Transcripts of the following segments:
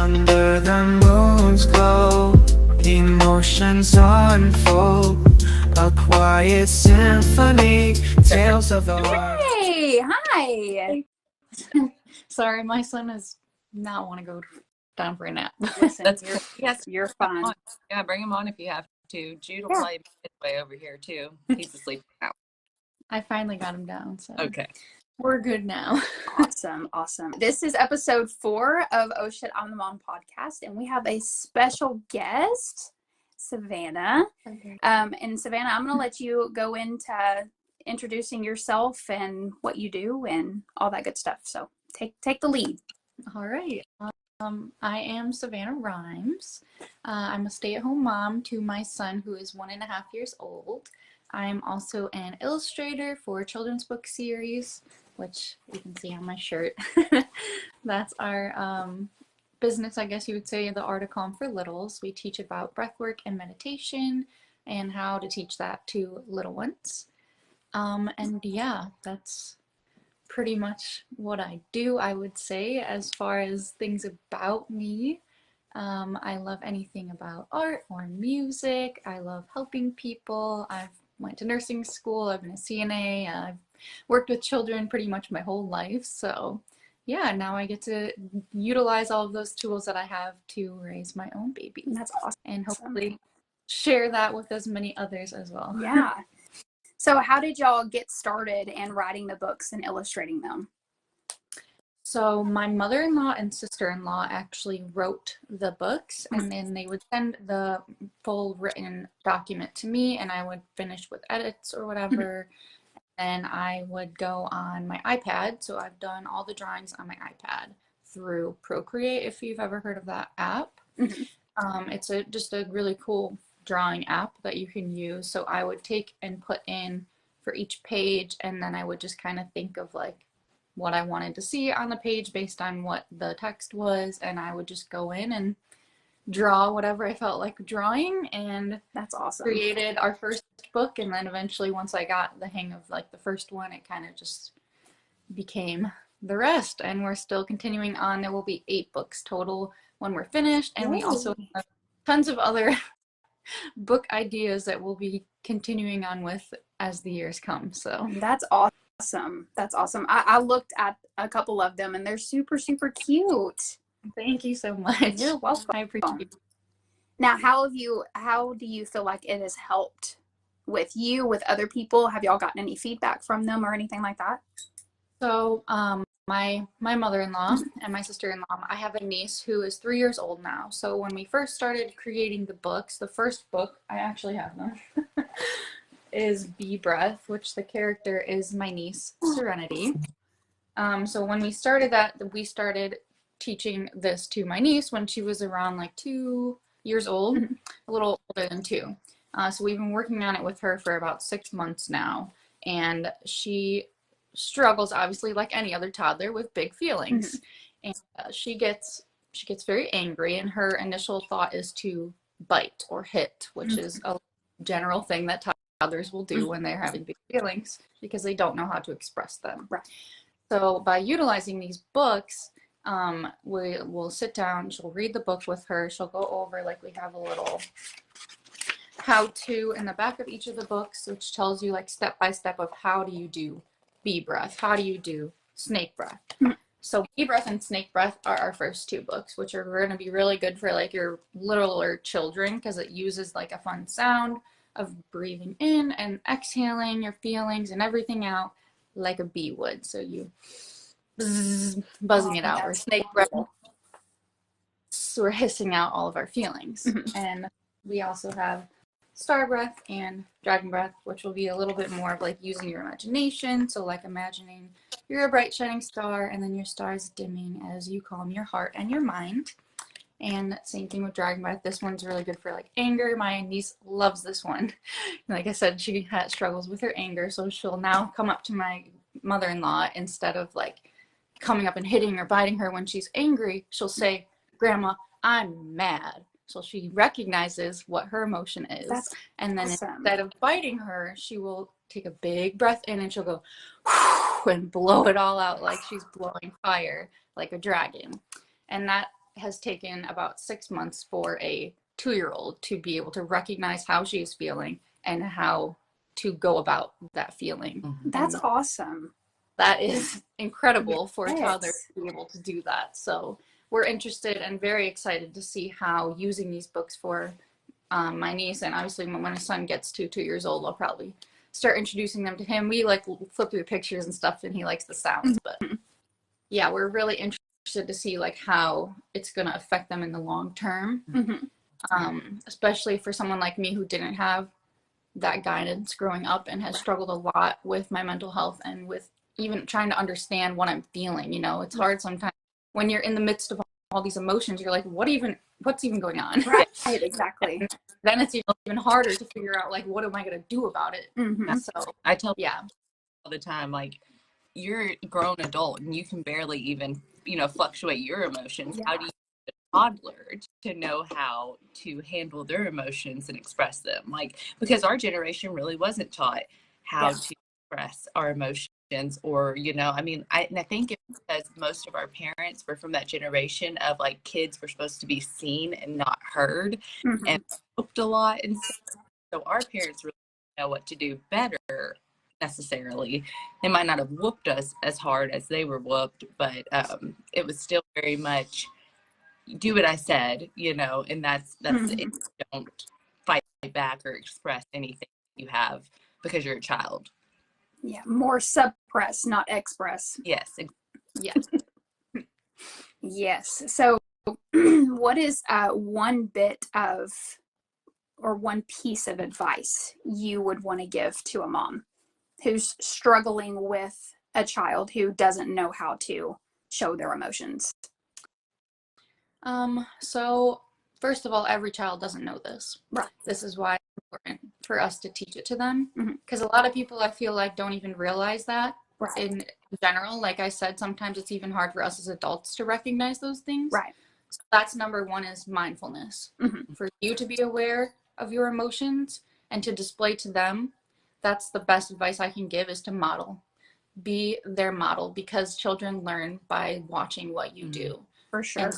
Under the moon's glow, emotions unfold. A quiet symphony, tales of the heart. Hey, hi. Sorry, my son does not want to go down for a nap. Listen, That's you're, yes, you're fine. yeah, bring him on if you have to. Jude will Yeah. probably be his way over here too. He's asleep now. I finally got him down, so Okay. we're good now. Awesome, awesome. This is episode 4 of Oh Shit, I'm the Mom podcast, and we have a special guest, Savannah. Okay. And Savannah, I'm going to let you go into introducing yourself and what you do and all that good stuff. So take the lead. All right. I am Savannah Rhymes. I'm a stay-at-home mom to my son, who is 1.5 years old. I'm also an illustrator for a children's book series, which you can see on my shirt. That's our business, I guess you would say, the Art of Calm for Littles. We teach about breathwork and meditation and how to teach that to little ones. And yeah, that's pretty much what I do, I would say. As far as things about me, I love anything about art or music. I love helping people. I've went to nursing school. I've been a CNA. I've worked with children pretty much my whole life. So yeah, now I get to utilize all of those tools that I have to raise my own baby. That's awesome. And hopefully share that with as many others as well. Yeah. So how did y'all get started in writing the books and illustrating them? So my mother-in-law and sister-in-law actually wrote the books, and then they would send the full written document to me, and I would finish with edits or whatever. And I would go on my iPad. So I've done all the drawings on my iPad through Procreate, if you've ever heard of that app. It's just a really cool drawing app that you can use. So I would take and put in for each page, and then I would just kind of think of like what I wanted to see on the page based on what the text was, and I would just go in and draw whatever I felt like drawing. And That's awesome. created our first book, and then eventually, once I got the hang of like the first one, it kind of just became the rest, and we're still continuing on. There will be 8 books total when we're finished, and we also have tons of other book ideas that we'll be continuing on with as the years come. So That's awesome. That's awesome. I looked at a couple of them, and they're super, super cute. thank you so much. You're welcome. I appreciate it. Now, how do you feel like it has helped with you, with other people? Have y'all gotten any feedback from them or anything like that? So my mother-in-law and my sister-in-law, I have a niece who is 3 years old now. So when we first started creating the books, the first book, I actually have them, is Bee Breath, which the character is my niece, Serenity. So when we started that, we started teaching this to my niece when she was around like 2 years old, a little older than 2. So we've been working on it with her for about 6 months now. And she struggles, obviously, like any other toddler, with big feelings. And she gets very angry, and her initial thought is to bite or hit, which is a general thing that toddlers will do when they're having big feelings because they don't know how to express them. Right. So by utilizing these books, we will sit down, she'll read the book with her, she'll go over, like we have a little how-to in the back of each of the books, which tells you like step by step of how do you do bee breath, how do you do snake breath. So Bee Breath and Snake Breath are our first 2 books, which are going to be really good for like your littler children because it uses like a fun sound of breathing in and exhaling your feelings and everything out like a bee would. So you buzzing it out, or snake breath, so we're hissing out all of our feelings. And we also have Star Breath and Dragon Breath, which will be a little bit more of like using your imagination. So like imagining you're a bright shining star, and then your star is dimming as you calm your heart and your mind. And same thing with Dragon Breath. This one's really good for like anger. My niece loves this one. Like I said, she struggles with her anger, so she'll now come up to my mother-in-law, instead of like coming up and hitting or biting her when she's angry, she'll say, "Grandma, I'm mad." So she recognizes what her emotion is. That's and then awesome. Instead of biting her, she will take a big breath in, and she'll go and blow it all out like she's blowing fire, like a dragon. And that has taken about 6 months for a 2-year-old to be able to recognize how she is feeling and how to go about that feeling. That's And awesome. that is incredible for a toddler Yes. to be able to do that. So we're interested and very excited to see how using these books for my niece, and obviously when my son gets to 2 years old, I'll probably start introducing them to him. We like flip through pictures and stuff, and he likes the sounds. But yeah, we're really interested to see like how it's going to affect them in the long term, especially for someone like me who didn't have that guidance growing up and has struggled a lot with my mental health and with even trying to understand what I'm feeling. You know, it's hard sometimes when you're in the midst of all these emotions. You're like, what's even going on? Right, exactly. And then it's even harder to figure out, like, what am I going to do about it? So I tell yeah, all the time, like, you're a grown adult and you can barely even, fluctuate your emotions. How do you get a toddler to know how to handle their emotions and express them? Like, because our generation really wasn't taught how to express our emotions, or, I think it's because most of our parents were from that generation of like kids were supposed to be seen and not heard and hoped a lot. And so our parents really know what to do better necessarily. They might not have whooped us as hard as they were whooped, but it was still very much do what I said, and that's it. Don't fight back or express anything you have because you're a child. Yeah, more suppress, not express. Yes. yes. Yes. So what is one bit of or one piece of advice you would want to give to a mom who's struggling with a child who doesn't know how to show their emotions? So first of all, every child doesn't know this. Right. This is why it's important for us to teach it to them, because a lot of people, I feel like, don't even realize that. Right. In general, like I said, sometimes it's even hard for us as adults to recognize those things. Right. So that's number one, is mindfulness. For you to be aware of your emotions and to display to them. That's the best advice I can give, is to model. Be their model, because children learn by watching what you do. For sure.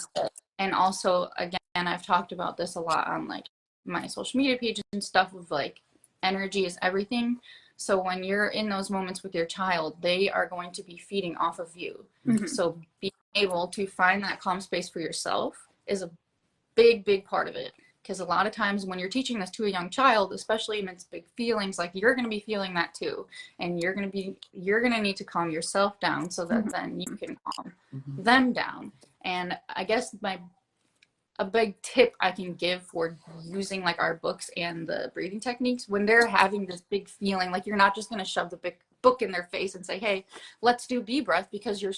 And also, again, I've talked about this a lot on like my social media pages and stuff, of like, energy is everything. So when you're in those moments with your child, they are going to be feeding off of you. So being able to find that calm space for yourself is a big, big part of it. Because a lot of times when you're teaching this to a young child, especially amidst big feelings, like, you're going to be feeling that too. And you're going to need to calm yourself down so that then you can calm them down. And I guess a big tip I can give for using like our books and the breathing techniques, when they're having this big feeling, like, you're not just going to shove the big book in their face and say, hey, let's do bee breath, because they're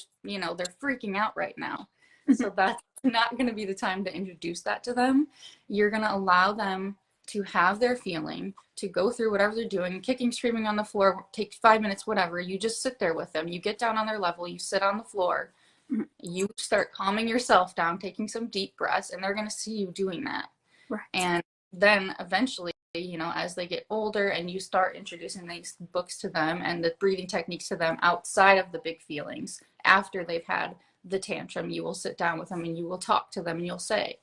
freaking out right now. So that's not going to be the time to introduce that to them. You're going to allow them to have their feeling, to go through whatever they're doing, kicking, screaming on the floor, take 5 minutes, whatever. You just sit there with them. You get down on their level, you sit on the floor, you start calming yourself down, taking some deep breaths, and they're going to see you doing that. Right. And then eventually, as they get older and you start introducing these books to them and the breathing techniques to them outside of the big feelings, after they've had the tantrum, you will sit down with them and you will talk to them and you'll say,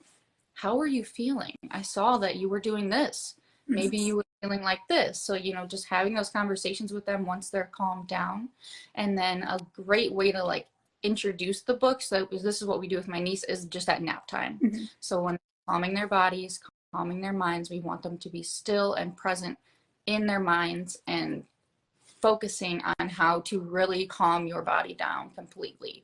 how are you feeling? I saw that you were doing this. Maybe you were feeling like this. So, just having those conversations with them once they're calmed down. And then a great way to like introduce the book, so this is what we do with my niece, is just at nap time. So when calming their bodies, calming their minds, we want them to be still and present in their minds and focusing on how to really calm your body down completely.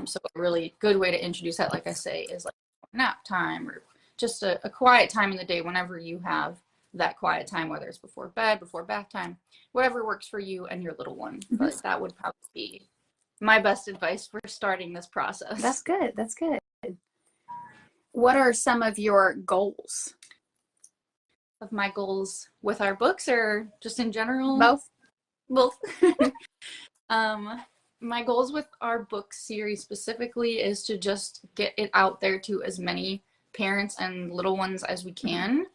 So a really good way to introduce that, like I say, is like nap time, or just a quiet time in the day whenever you have that quiet time, whether it's before bed, before bath time, whatever works for you and your little one. But that would probably be my best advice for starting this process. That's good. That's good. What are some of your goals? Of my goals with our books, or just in general? Both. My goals with our book series specifically is to just get it out there to as many parents and little ones as we can.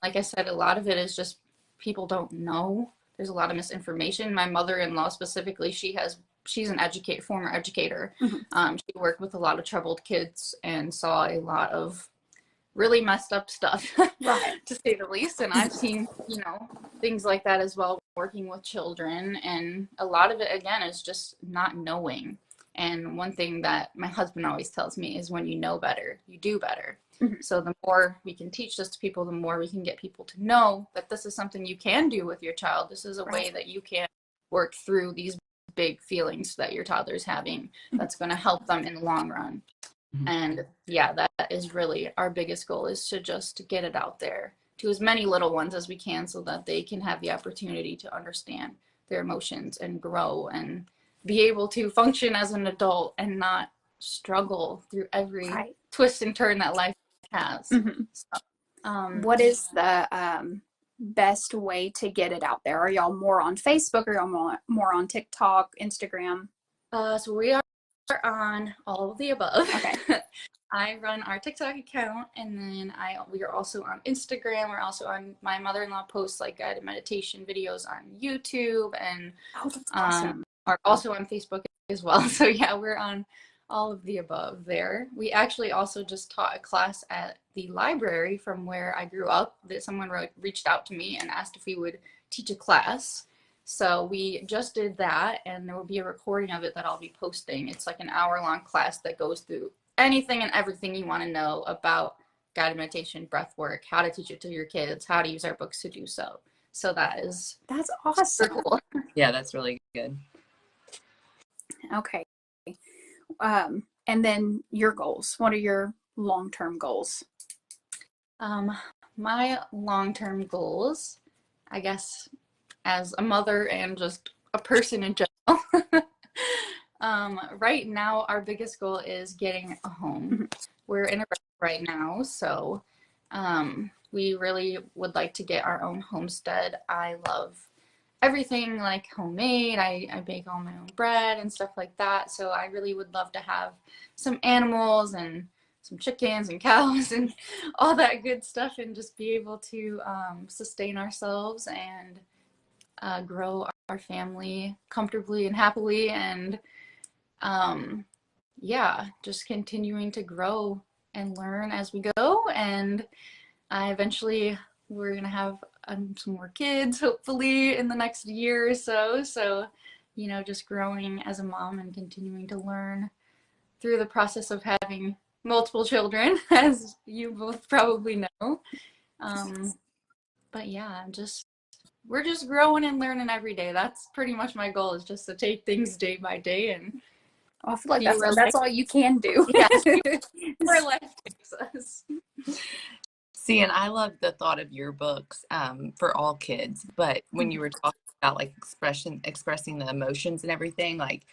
Like I said, a lot of it is just people don't know. There's a lot of misinformation. My mother-in-law specifically, she has she's an former educator. Mm-hmm. She worked with a lot of troubled kids and saw a lot of really messed up stuff, Right. to say the least. And I've seen, things like that as well, working with children. And a lot of it, again, is just not knowing. And one thing that my husband always tells me is when you know better, you do better. Mm-hmm. So the more we can teach this to people, the more we can get people to know that this is something you can do with your child. This is a way that you can work through these big feelings that your toddler's having. That's going to help them in the long run. And yeah, that is really our biggest goal, is to just get it out there to as many little ones as we can, so that they can have the opportunity to understand their emotions and grow and be able to function as an adult and not struggle through every twist and turn that life has. Mm-hmm. So, what is the best way to get it out there? Are y'all more on Facebook, or y'all more on TikTok, Instagram? So we are on all of the above. Okay. I run our TikTok account, and then we are also on Instagram. We're also on, my mother-in-law posts like guided meditation videos on YouTube, and that's awesome. are also on Facebook as well. So yeah, we're on all of the above there. We actually also just taught a class at the library from where I grew up, that someone reached out to me and asked if we would teach a class. So we just did that, and there will be a recording of it that I'll be posting. It's like an hour-long class that goes through anything and everything you want to know about guided meditation, breath work, how to teach it to your kids, how to use our books to do so. So that's awesome. Cool. Yeah, that's really good. Okay. And then your goals. What are your long-term goals? My long-term goals, I guess, as a mother and just a person in general, right now our biggest goal is getting a home. We're in a right now, so we really would like to get our own homestead. I love everything like homemade. I bake all my own bread and stuff like that, so I really would love to have some animals and some chickens and cows and all that good stuff, and just be able to sustain ourselves and grow our family comfortably and happily, and yeah, just continuing to grow and learn as we go. And eventually we're going to have some more kids, hopefully in the next year or so. So, just growing as a mom and continuing to learn through the process of having multiple children, as you both probably know. But yeah, we're just growing and learning every day. That's pretty much my goal, is just to take things day by day. And I feel like that's all you can do. Yeah, where life takes us. See, and I love the thought of your books for all kids. But when you were talking about like expressing the emotions and everything, like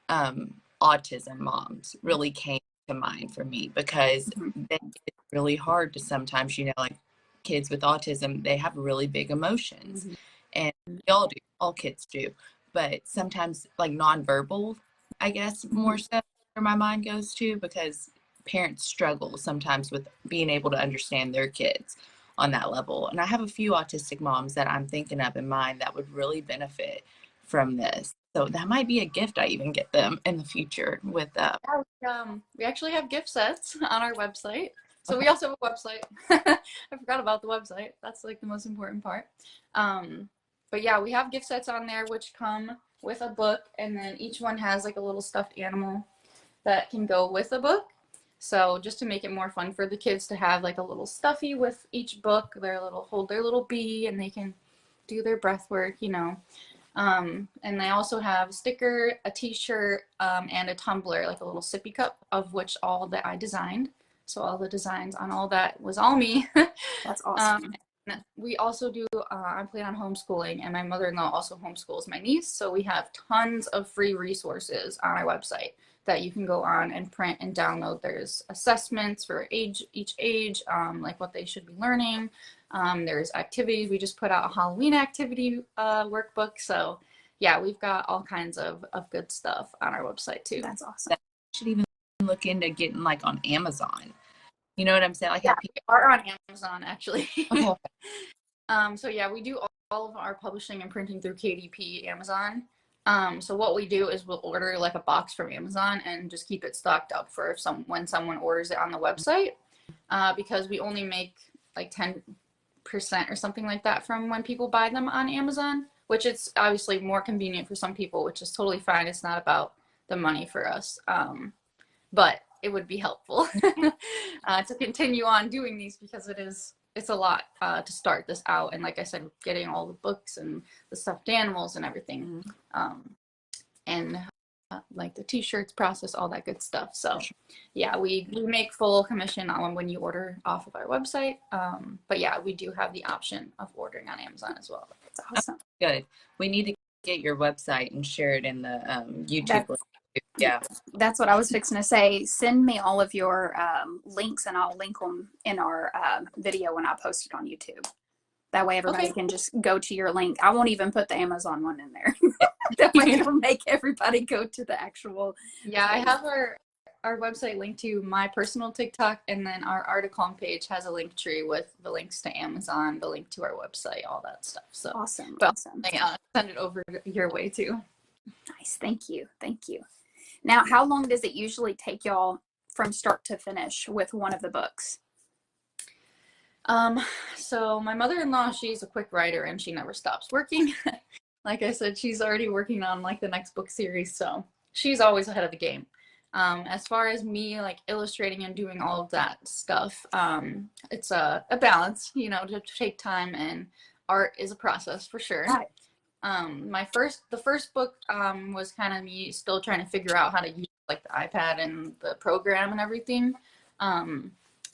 autism moms really came to mind for me, because it's really hard to sometimes, like kids with autism, they have really big emotions, and we all do, all kids do, but sometimes like nonverbal, I guess, more so where my mind goes to, because parents struggle sometimes with being able to understand their kids on that level. And I have a few autistic moms that I'm thinking of in mind that would really benefit from this. So that might be a gift I even get them in the future with we actually have gift sets on our website. So we also have a website. I forgot about the website. That's like the most important part. But yeah, we have gift sets on there which come with a book, and then each one has like a little stuffed animal that can go with a book. So just to make it more fun for the kids to have like a little stuffy with each book, hold their little bee, and they can do their breath work, And they also have a sticker, a t-shirt, and a tumbler, like a little sippy cup, of which all that I designed. So all the designs on all that was all me. That's awesome. We also do, I plan on homeschooling, and my mother-in-law also homeschools my niece. So we have tons of free resources on our website that you can go on and print and download. There's assessments for each age, like what they should be learning. There's activities. We just put out a Halloween activity workbook. So yeah, we've got all kinds of good stuff on our website too. That's awesome. I should even look into getting like on Amazon. You know what I'm saying? Like, yeah, we are on Amazon actually. Okay. So yeah, we do all of our publishing and printing through KDP Amazon. So what we do is we'll order like a box from Amazon and just keep it stocked up for when someone orders it on the website, because we only make like 10% or something like that from when people buy them on Amazon, which it's obviously more convenient for some people, which is totally fine. It's not about the money for us, but it would be helpful to continue on doing these, because it's a lot to start this out. And like I said, getting all the books and the stuffed animals and everything, and like the t-shirts process, all that good stuff. So yeah, we make full commission on when you order off of our website. But yeah, we do have the option of ordering on Amazon as well. It's awesome. Good. We need to get your website and share it in the YouTube link. Yeah, that's what I was fixing to say. Send me all of your links, and I'll link them in our video when I post it on YouTube. That way everybody can just go to your link. I won't even put the Amazon one in there. That way it'll make everybody go to the actual. Yeah, I have our website linked to my personal TikTok, and then our article page has a link tree with the links to Amazon, the link to our website, all that stuff. So awesome. Send it over your way too. Nice. Thank you. Now, how long does it usually take y'all from start to finish with one of the books? So my mother-in-law, she's a quick writer and she never stops working. Like I said, she's already working on like the next book series, so she's always ahead of the game. As far as me like illustrating and doing all of that stuff, it's a balance, to take time, and art is a process for sure. Right. The first book was kind of me still trying to figure out how to use like the iPad and the program and everything.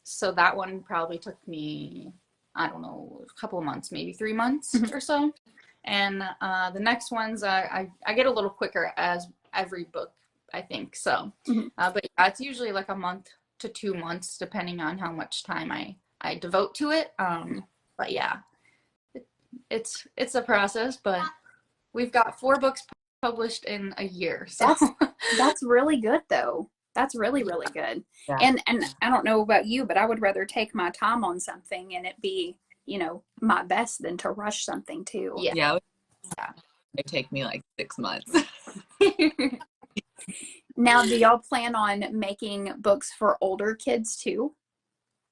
So that one probably took me, I don't know, a couple of months, maybe 3 months or so. And the next ones, I get a little quicker as every book, I think. So, but yeah, it's usually like a month to 2 months, depending on how much time I devote to it. But yeah, it's a process, but we've got 4 books published in a year. So that's really good though. That's really, really good. Yeah. And I don't know about you, but I would rather take my time on something and it be, my best than to rush something too. Yeah. It take me like 6 months. Now, do y'all plan on making books for older kids too?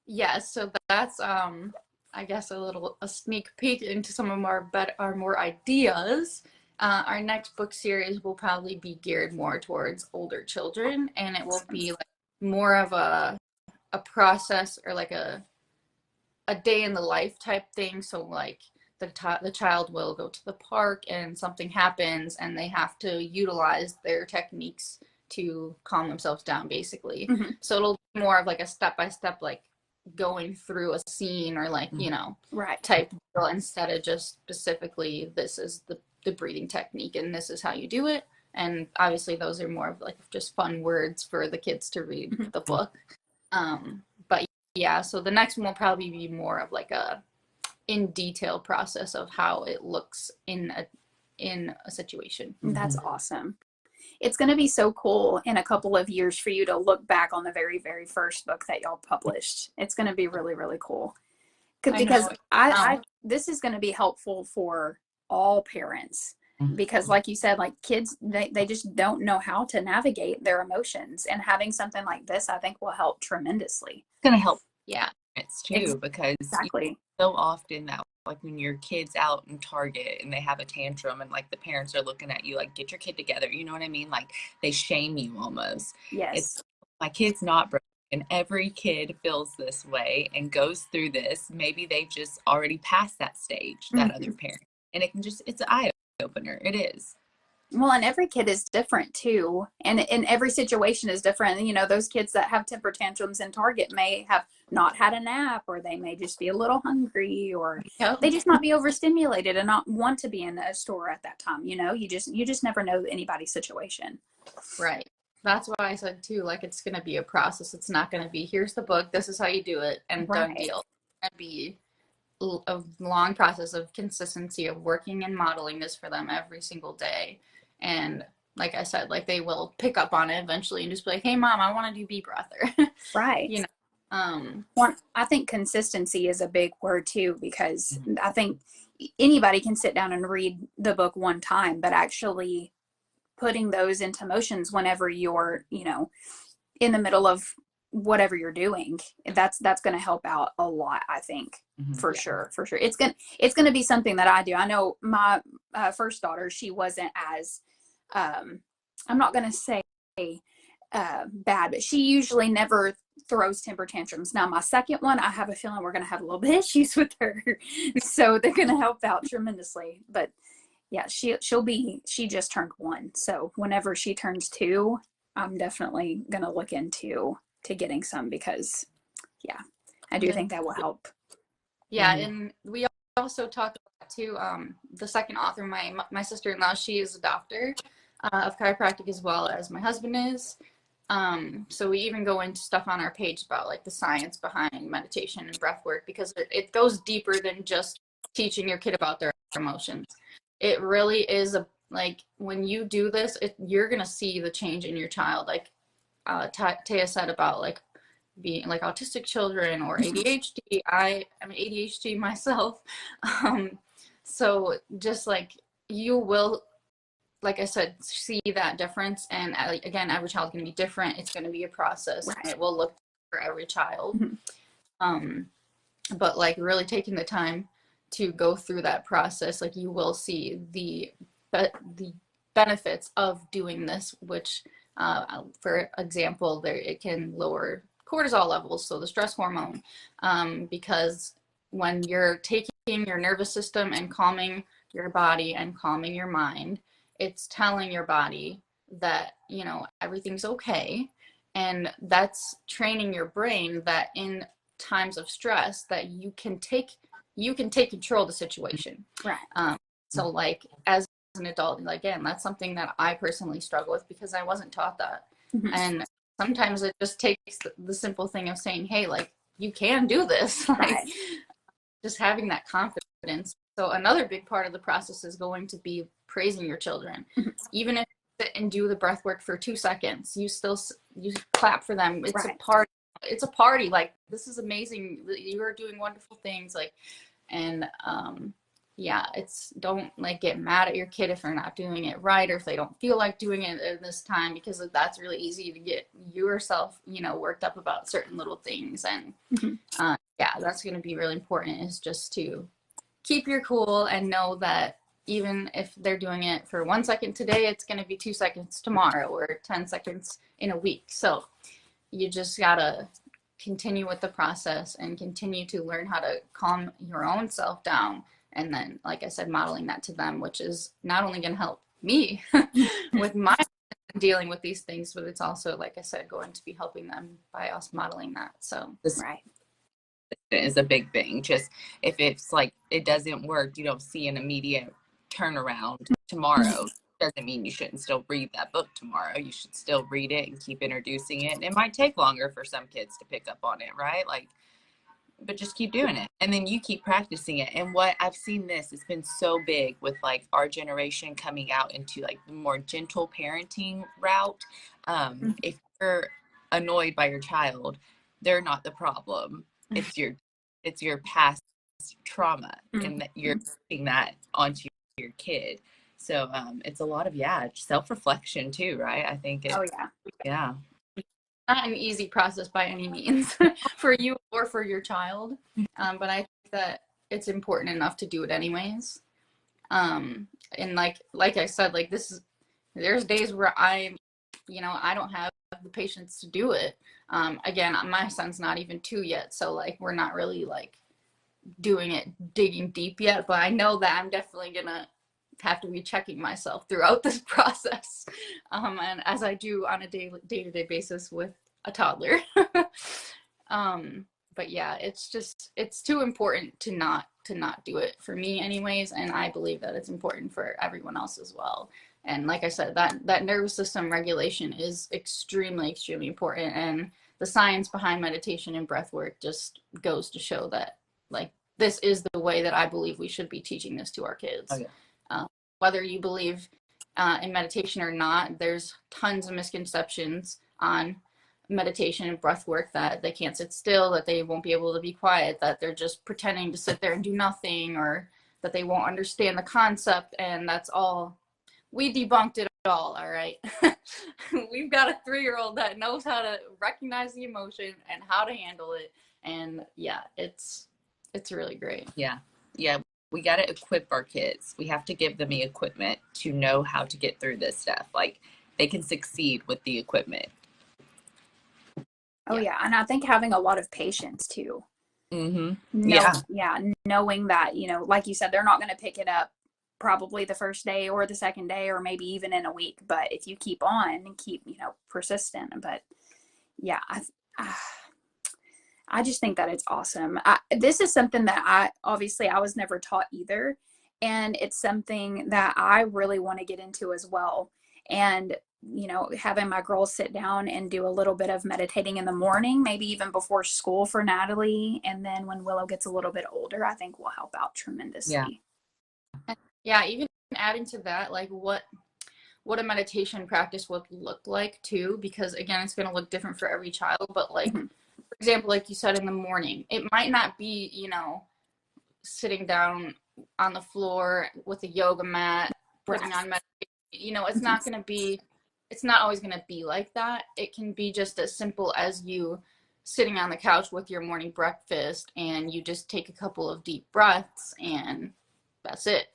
Yes. So that's, I guess a sneak peek into some of our more ideas. Our next book series will probably be geared more towards older children, and it will be like more of a process, or like a day in the life type thing. So like the child will go to the park and something happens and they have to utilize their techniques to calm themselves down, basically. So it'll be more of like a step-by-step, like going through a scene, or like, right, type deal, instead of just specifically, this is the breathing technique and this is how you do it. And obviously those are more of like just fun words for the kids to read the book. But yeah, so the next one will probably be more of like a in detail process of how it looks in a situation. That's awesome. It's going to be so cool in a couple of years for you to look back on the very, very first book that y'all published. It's going to be really, really cool. Because this is going to be helpful for all parents, because like you said, like kids, they just don't know how to navigate their emotions, and having something like this, I think, will help tremendously. It's going to help parents too, because so often that, like when your kid's out in Target and they have a tantrum and like the parents are looking at you like, get your kid together, you know what I mean? Like they shame you almost. Yes. My kid's not broken. And every kid feels this way and goes through this. Maybe they just already passed that stage, that other parent. And it's an eye opener. It is. Well, and every kid is different too. And every situation is different. Those kids that have temper tantrums in Target may have not had a nap, or they may just be a little hungry, or they just might be overstimulated and not want to be in a store at that time. You just never know anybody's situation. Right. That's why I said too, like, it's going to be a process. It's not going to be, here's the book, this is how you do it, and done deal. It's going to be a long process of consistency, of working and modeling this for them every single day. And like I said, like they will pick up on it eventually and just be like, hey mom, I want to do bee breather. Right. I think consistency is a big word too, because I think anybody can sit down and read the book one time, but actually putting those into motions whenever you're, you know, in the middle of whatever you're doing. That's going to help out a lot, I think. For sure. It's going to be something that I do. I know my first daughter, she wasn't as, I'm not going to say bad, but she usually never throws temper tantrums. Now my second one, I have a feeling we're going to have a little bit of issues with her. So they're going to help out tremendously. But yeah, she just turned 1. So whenever she turns 2, I'm definitely going to look into getting some, because yeah, I do think that will help. Yeah. And we also talk about too, the second author, my sister-in-law, she is a doctor of chiropractic as well as my husband is. So we even go into stuff on our page about like the science behind meditation and breath work, because it goes deeper than just teaching your kid about their emotions. It really is like when you do this, you're going to see the change in your child. Like Taya said about like being like autistic children or ADHD. I'm ADHD myself. So just like you will, like I said, see that difference. And again, every child's going to be different. It's going to be a process. Right. It will look for every child. But like really taking the time to go through that process, like you will see the benefits of doing this, which for example, it can lower cortisol levels, so the stress hormone, because when you're taking your nervous system and calming your body and calming your mind, it's telling your body that, you know, everything's okay. And that's training your brain that in times of stress that you can take control of the situation. Right. So like as an adult, again, that's something that I personally struggle with because I wasn't taught that. And sometimes it just takes the simple thing of saying, hey, like you can do this. Like just having that confidence. So another big part of the process is going to be praising your children. Even if you sit and do the breath work for 2 seconds, you clap for them. It's a party. It's a party. Like, this is amazing. You are doing wonderful things. Like, and yeah, don't like get mad at your kid if they're not doing it right, or if they don't feel like doing it at this time, because that's really easy to get yourself, you know, worked up about certain little things. And yeah, that's going to be really important, is just to keep your cool and know that even if they're doing it for 1 second today, it's going to be 2 seconds tomorrow or 10 seconds in a week. So you just got to continue with the process and continue to learn how to calm your own self down. And then, like I said, modeling that to them, which is not only going to help me with my dealing with these things, but it's also, like I said, going to be helping them by us modeling that. So, is a big thing. Just if it's like it doesn't work, you don't see an immediate turnaround tomorrow, doesn't mean you shouldn't still read that book tomorrow. You should still read it and keep introducing it. And it might take longer for some kids to pick up on it, right? Like, but just keep doing it, and then you keep practicing it. And what I've seen, it's been so big with like our generation coming out into like the more gentle parenting route. If you're annoyed by your child, they're not the problem. It's your past trauma, and that you're putting that onto your kid. So it's a lot of self-reflection too, right? I think yeah. Not an easy process by any means for you or for your child, but I think that it's important enough to do it anyways. And like I said, like there's days where I don't have the patience to do it. Again, my son's not even 2 yet, so like we're not really like digging deep yet, but I know that I'm definitely gonna have to be checking myself throughout this process, and as I do on a day-to-day basis with a toddler. But yeah, it's too important to not do it, for me anyways, and I believe that it's important for everyone else as well. And like I said, that nervous system regulation is extremely, extremely important, and the science behind meditation and breath work just goes to show that like this is the way that I believe we should be teaching this to our kids. Whether you believe in meditation or not, there's tons of misconceptions on meditation and breath work, that they can't sit still, that they won't be able to be quiet, that they're just pretending to sit there and do nothing, or that they won't understand the concept. And that's all, we debunked it all right? We've got a 3-year-old that knows how to recognize the emotion and how to handle it. And yeah, it's really great. Yeah. Yeah. We got to equip our kids. We have to give them the equipment to know how to get through this stuff. Like, they can succeed with the equipment. Oh yeah. And I think having a lot of patience too. Mm-hmm. Knowing that, you know, like you said, they're not going to pick it up probably the first day or the second day or maybe even in a week, but if you keep on and keep, you know, persistent. But yeah, I just think that it's awesome. This is something that I was never taught either, and it's something that I really want to get into as well. And you know, having my girls sit down and do a little bit of meditating in the morning, maybe even before school for Natalie, and then when Willow gets a little bit older, I think will help out tremendously. Yeah, even adding to that, like what a meditation practice would look like too, because again, it's going to look different for every child. But like, for example, like you said, in the morning, it might not be, you know, sitting down on the floor with a yoga mat, putting on meditation. You know, it's not going to be, it's not always going to be like that. It can be just as simple as you sitting on the couch with your morning breakfast and you just take a couple of deep breaths and that's it.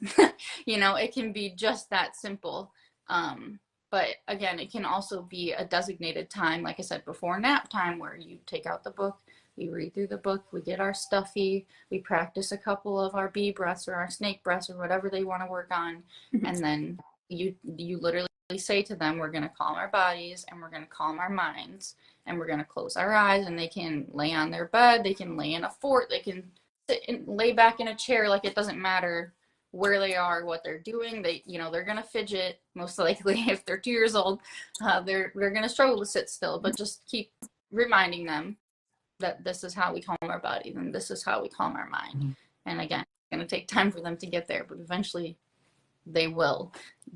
You know, it can be just that simple. But again, it can also be a designated time, like I said before, nap time, where you take out the book, we read through the book, we get our stuffy, we practice a couple of our bee breaths or our snake breaths or whatever they want to work on. And then you literally say to them, we're going to calm our bodies and we're going to calm our minds and we're going to close our eyes, and they can lay on their bed, they can lay in a fort, they can sit and lay back in a chair. Like, it doesn't matter where they are, what they're doing. They, you know, they're gonna fidget most likely. If they're 2 years old, they're gonna struggle to sit still, but just keep reminding them that this is how we calm our bodies and this is how we calm our mind. And again, it's gonna take time for them to get there, but eventually they will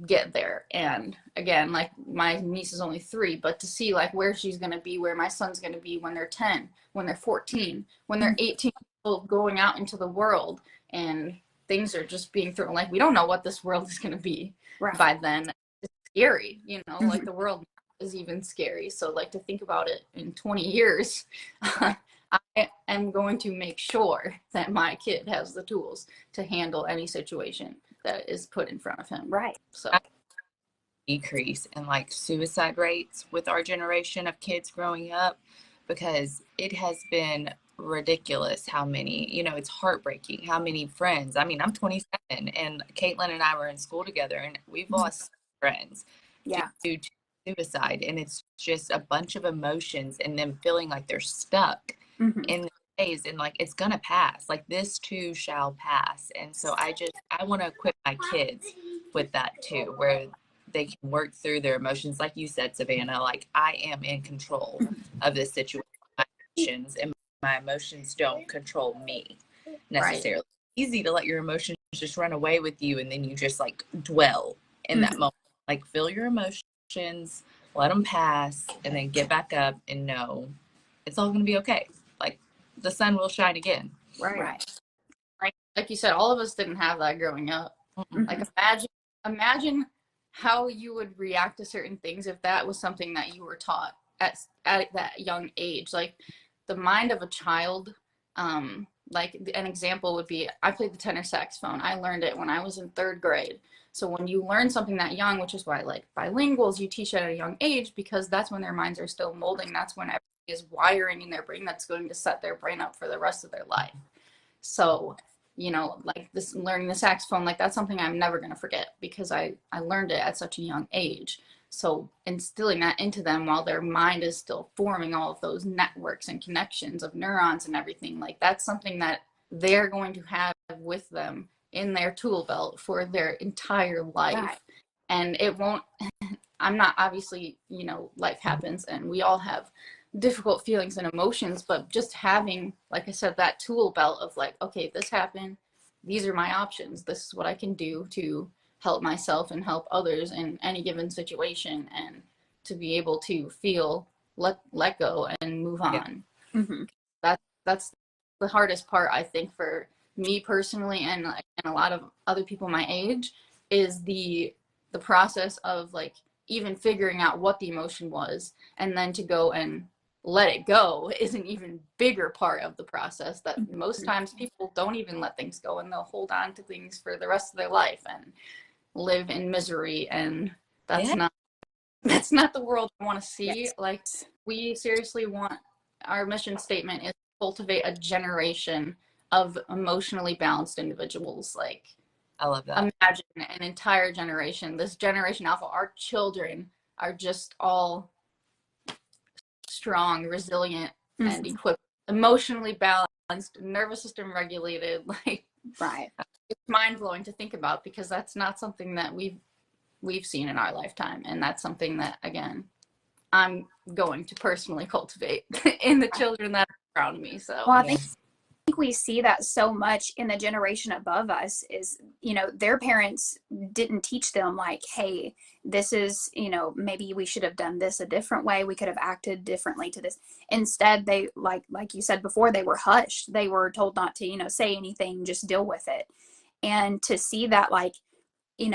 get there. And again, like, my niece is only 3, but to see like where she's gonna be, where my son's gonna be when they're 10, when they're 14, when they're 18, going out into the world, and things are just being thrown. Like, we don't know what this world is going to be by then. It's scary, you know, like the world is even scary. So like, to think about it in 20 years, I am going to make sure that my kid has the tools to handle any situation that is put in front of him. Right. So decrease in like suicide rates with our generation of kids growing up, because it has been ridiculous how many, you know, it's heartbreaking how many friends. I mean, I'm 27 and Caitlin and I were in school together and we've lost friends due to suicide. And it's just a bunch of emotions and them feeling like they're stuck in the days, and like, it's gonna pass. Like, this too shall pass. And so I want to equip my kids with that too, where they can work through their emotions. Like you said, Savannah, like, I am in control of this situation, my emotions, and my emotions don't control me necessarily. Right. Easy to let your emotions just run away with you, and then you just like dwell in that moment. Like, feel your emotions, let them pass, and then get back up and know it's all going to be okay. Like, the sun will shine again. Right. Like you said, all of us didn't have that growing up. Like, imagine how you would react to certain things if that was something that you were taught at that young age. Like, the mind of a child, like an example would be, I played the tenor saxophone. I learned it when I was in 3rd grade. So when you learn something that young, which is why like bilinguals, you teach at a young age, because that's when their minds are still molding. That's when everything is wiring in their brain that's going to set their brain up for the rest of their life. So, you know, like this, learning the saxophone, like, that's something I'm never going to forget, because I learned it at such a young age. So instilling that into them while their mind is still forming all of those networks and connections of neurons and everything, like, that's something that they're going to have with them in their tool belt for their entire life. Right. And it won't, I'm not, obviously, you know, life happens and we all have difficult feelings and emotions, but just having, like I said, that tool belt of like, okay, this happened, these are my options, this is what I can do to help myself and help others in any given situation, and to be able to feel, let go and move on. That's the hardest part, I think, for me personally, and a lot of other people my age, is the the process of like even figuring out what the emotion was, and then to go and let it go is an even bigger part of the process that most times people don't even let things go, and they'll hold on to things for the rest of their life and live in misery. And that's not the world I want to see. Yes. Like, we seriously want, our mission statement is to cultivate a generation of emotionally balanced individuals. Like, I love that. imagine an entire generation, this generation alpha, our children are just all strong, resilient, and equipped, emotionally balanced, nervous system regulated. Like, Right. it's mind-blowing to think about, because that's not something that we've seen in our lifetime, and that's something that, again, I'm going to personally cultivate in the children that are around me. So Well, I think we see that so much in the generation above us is, their parents didn't teach them like, hey, this is, maybe we should have done this a different way. We could have acted differently to this. Instead, they, like you said before, they were hushed. They were told not to, say anything, just deal with it. And to see that, like, in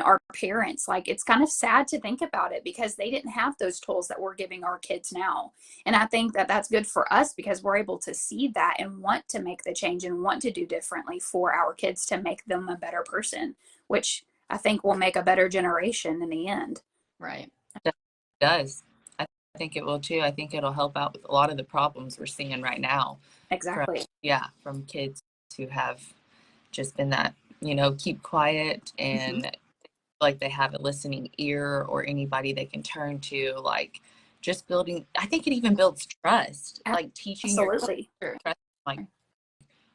our parents, like, it's kind of sad to think about it, because they didn't have those tools that we're giving our kids now. And I think that that's good for us, because we're able to see that and want to make the change and want to do differently for our kids to make them a better person, which I think will make a better generation in the end. right. It does. I think it will too. I think it'll help out with a lot of the problems we're seeing right now. Exactly. From kids who have just been that, keep quiet and like they have a listening ear or anybody they can turn to, like just building, I think it even builds trust, like teaching your Absolutely. trust, like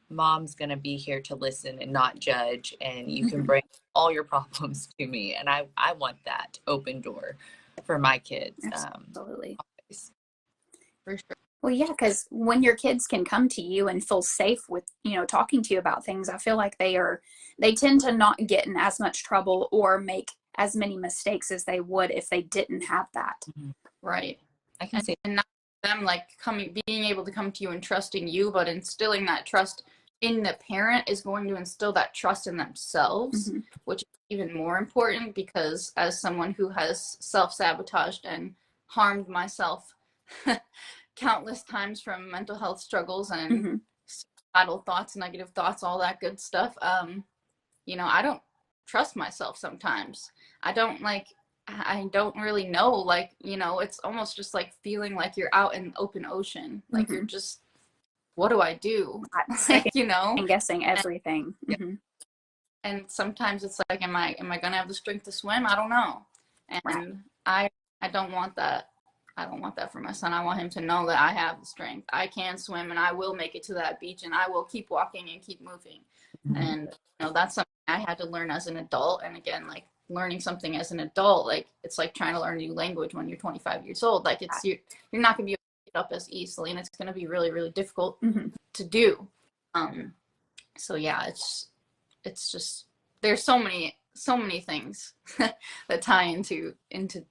mom's going to be here to listen and not judge, and you can bring all your problems to me. And I want that open door for my kids. Absolutely. For sure. Well, yeah, because when your kids can come to you and feel safe with, talking to you about things, I feel like they tend to not get in as much trouble or make as many mistakes as they would if they didn't have that. Right. I can see. And not them like being able to come to you and trusting you, but instilling that trust in the parent is going to instill that trust in themselves, which is even more important, because as someone who has self-sabotaged and harmed myself countless times from mental health struggles and suicidal thoughts, negative thoughts, all that good stuff, I don't trust myself sometimes. I don't really know, like, it's almost just like feeling like you're out in open ocean, like you're just, what do I do? Like, And guessing everything. And sometimes it's like, am I gonna have the strength to swim? I don't know. And I don't want that. I don't want that for my son. I want him to know that I have the strength. I can swim, and I will make it to that beach, and I will keep walking and keep moving. And that's something I had to learn as an adult. And again, like, learning something as an adult, like, it's like trying to learn a new language when you're 25 years old. Like, it's you're not gonna be able to pick it up as easily, and it's gonna be really, really difficult to do. So yeah, it's just, there's so many things that tie into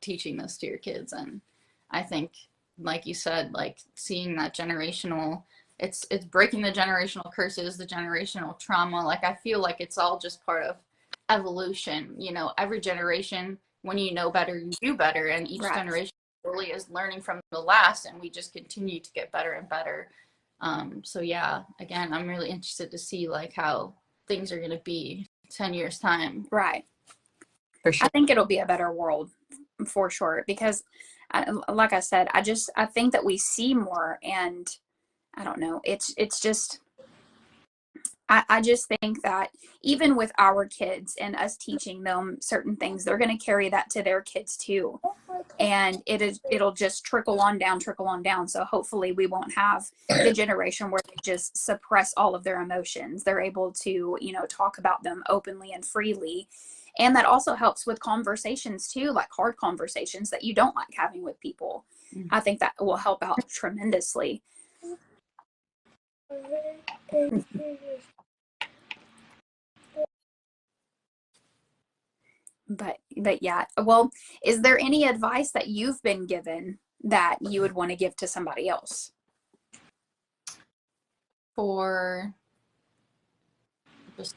teaching this to your kids. And I think, like you said, like, seeing that generational, it's breaking the generational curses, the generational trauma. Like, I feel like it's all just part of evolution. Every generation, when you know better, you do better, and each generation really is learning from the last, and we just continue to get better and better. So yeah, again, I'm really interested to see like how things are going to be 10 years time. Right. For sure. I think it'll be a better world for sure, because like I said, I think that we see more, and I don't know, it's just, I just think that even with our kids and us teaching them certain things, they're going to carry that to their kids too. And it'll just trickle on down. So hopefully we won't have the generation where they just suppress all of their emotions. They're able to, talk about them openly and freely. And that also helps with conversations too, like hard conversations that you don't like having with people. I think that will help out tremendously. But yeah, well, is there any advice that you've been given that you would want to give to somebody else? For just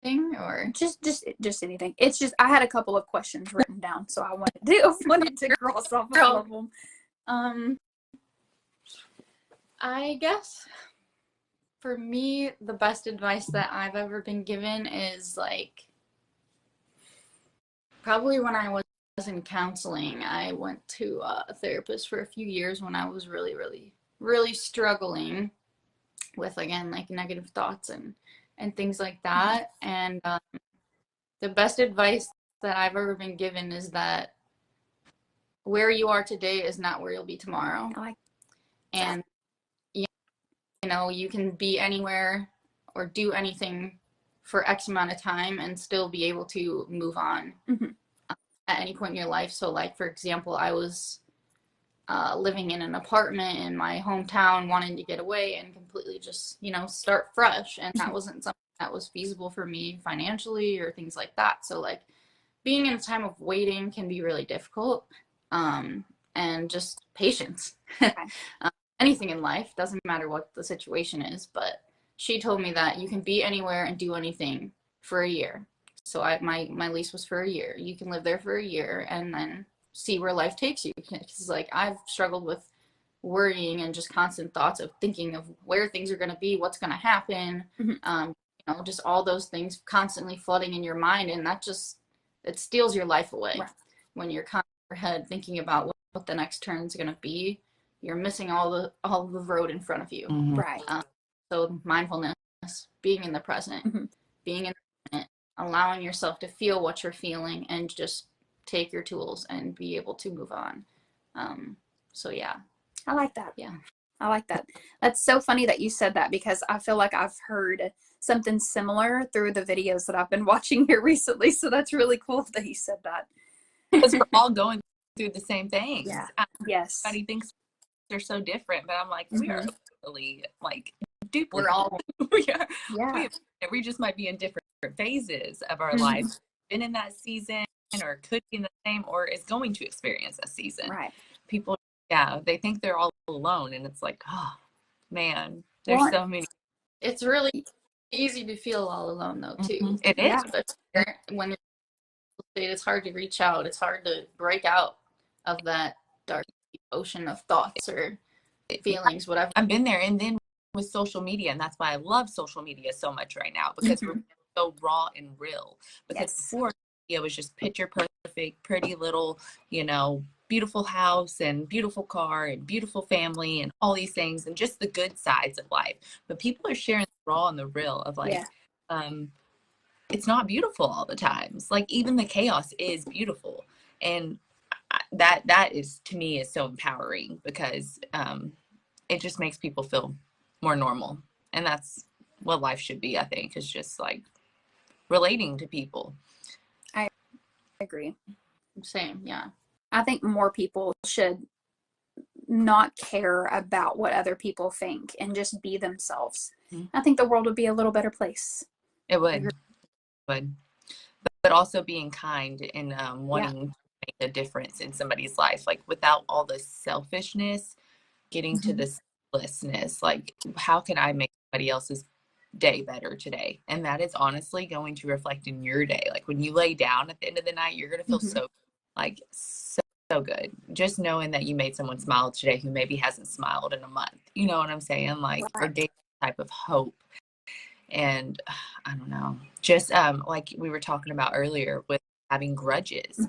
thing, or just anything. It's just I had a couple of questions written down, so I wanted to cross off all of them. I guess for me, the best advice that I've ever been given is like probably when I was in counseling. I went to a therapist for a few years when I was really, really, really struggling with, again, like negative thoughts and things like that. And the best advice that I've ever been given is that where you are today is not where you'll be tomorrow. And you know, you can be anywhere or do anything for X amount of time and still be able to move on at any point in your life. So like, for example, I was living in an apartment in my hometown, wanting to get away and completely just, you know, start fresh. And that wasn't something that was feasible for me financially or things like that. So like being in a time of waiting can be really difficult. And just patience. Anything in life, doesn't matter what the situation is, but she told me that you can be anywhere and do anything for a year. So my lease was for a year. You can live there for a year and then see where life takes you. Because like I've struggled with worrying and just constant thoughts of thinking of where things are going to be, what's going to happen, you know, just all those things constantly flooding in your mind, and that just, it steals your life away. When you're constantly in your head thinking about what the next turn is going to be. You're missing all the road in front of you. Right. So mindfulness, being in the present, being in the moment, allowing yourself to feel what you're feeling and just take your tools and be able to move on. So yeah. I like that. Yeah. I like that. That's so funny that you said that, because I feel like I've heard something similar through the videos that I've been watching here recently. So that's really cool that you said that. Because we're all going through the same things. Yeah. Yes. Everybody thinks they're so different, but I'm like, we are really like duplicates. We're all we are. Yeah. We just might be in different phases of our life. Been in that season, or could be in the same, or is going to experience a season. Right. People, yeah, they think they're all alone, and it's like, oh man, there's so many. It's really easy to feel all alone though too. It is. But when it's hard to reach out, it's hard to break out of that dark ocean of thoughts or feelings, whatever. I've been there. And then with social media, and that's why I love social media so much right now, because we're so raw and real. Because before, it was just picture perfect, pretty little, you know, beautiful house and beautiful car and beautiful family and all these things and just the good sides of life. But people are sharing the raw and the real of like, it's not beautiful all the times. Like even the chaos is beautiful. And that is, to me, is so empowering, because it just makes people feel more normal. And that's what life should be, I think, is just like relating to people. I agree. Same. Yeah. I think more people should not care about what other people think and just be themselves. I think the world would be a little better place. It would. But also being kind and wanting to make a difference in somebody's life, like without all the selfishness, getting to the selflessness. Like, how can I make somebody else's day better today? And that is honestly going to reflect in your day. Like when you lay down at the end of the night, you're going to feel so good, just knowing that you made someone smile today who maybe hasn't smiled in a month. You know what I'm saying? Like, or day type of hope. And I don't know, just like we were talking about earlier with having grudges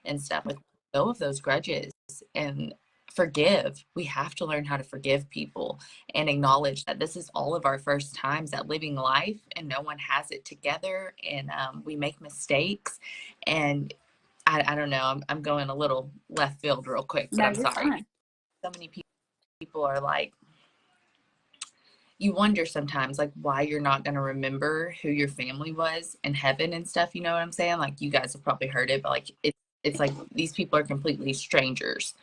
and stuff, like go of those grudges and forgive. We have to learn how to forgive people and acknowledge that this is all of our first times at living life, and no one has it together, and we make mistakes. And I don't know, I'm going a little left field real quick, but I'm sorry. Fine. So many people are like, you wonder sometimes like why you're not going to remember who your family was in heaven and stuff. You know what I'm saying? Like you guys have probably heard it, but like it's like these people are completely strangers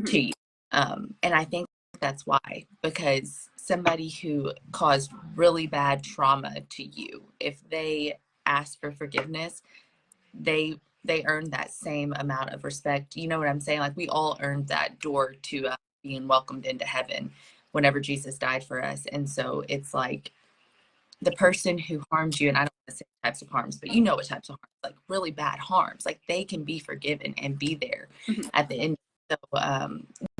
to you. And I think that's why, because somebody who caused really bad trauma to you, if they ask for forgiveness, they earn that same amount of respect. You know what I'm saying? Like we all earned that door to being welcomed into heaven whenever Jesus died for us. And so it's like the person who harmed you, and I don't want same types of harms, but you know what types of harms, like really bad harms, like they can be forgiven and be there at the end. So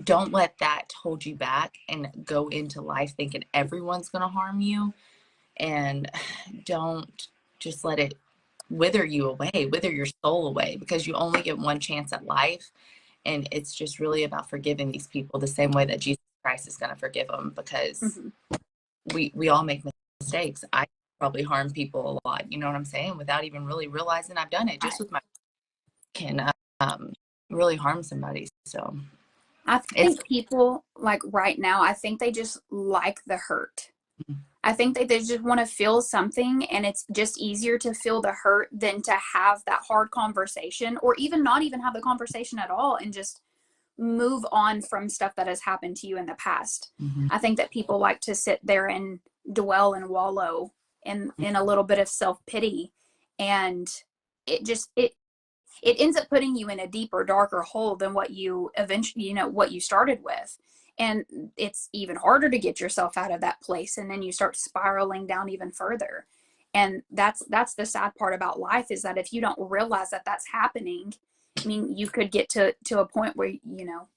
don't let that hold you back and go into life thinking everyone's going to harm you, and don't just let it wither you away, wither your soul away, because you only get one chance at life. And it's just really about forgiving these people the same way that Jesus Christ is going to forgive them, because we all make mistakes. I probably harm people a lot, you know what I'm saying, without even really realizing I've done it. Just with my can really harm somebody. So I think people, like right now, I think they just like the hurt. I think they just want to feel something, and it's just easier to feel the hurt than to have that hard conversation, or even not even have the conversation at all and just move on from stuff that has happened to you in the past. I think that people like to sit there and dwell and wallow in a little bit of self-pity, and it ends up putting you in a deeper, darker hole than what you eventually, what you started with. And it's even harder to get yourself out of that place. And then you start spiraling down even further. And that's the sad part about life, is that if you don't realize that that's happening, I mean, you could get to a point where,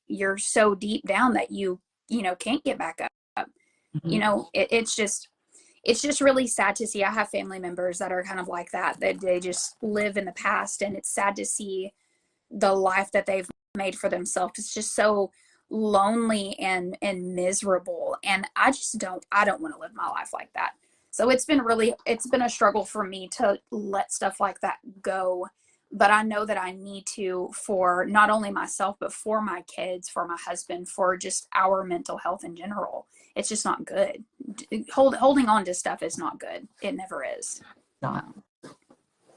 you're so deep down that you can't get back up. It's just really sad to see. I have family members that are kind of like that they just live in the past, and it's sad to see the life that they've made for themselves. It's just so lonely and miserable, and I don't want to live my life like that. So it's been a struggle for me to let stuff like that go, but I know that I need to, for not only myself but for my kids, for my husband, for just our mental health in general. It's just not good. Holding on to stuff is not good. It never is. Not.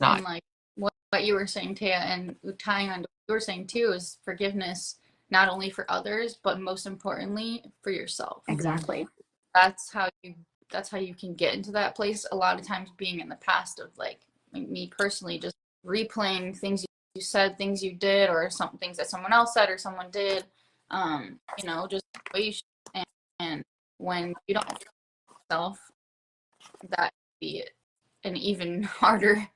And like what you were saying, Taya, and tying on to what you were saying too, is forgiveness, not only for others, but most importantly for yourself. Exactly. That's how you can get into that place. A lot of times being in the past of like me personally, just replaying things you said, things you did, or some things that someone else said or someone did, just the way you should. And when you don't feel yourself, that would be an even harder,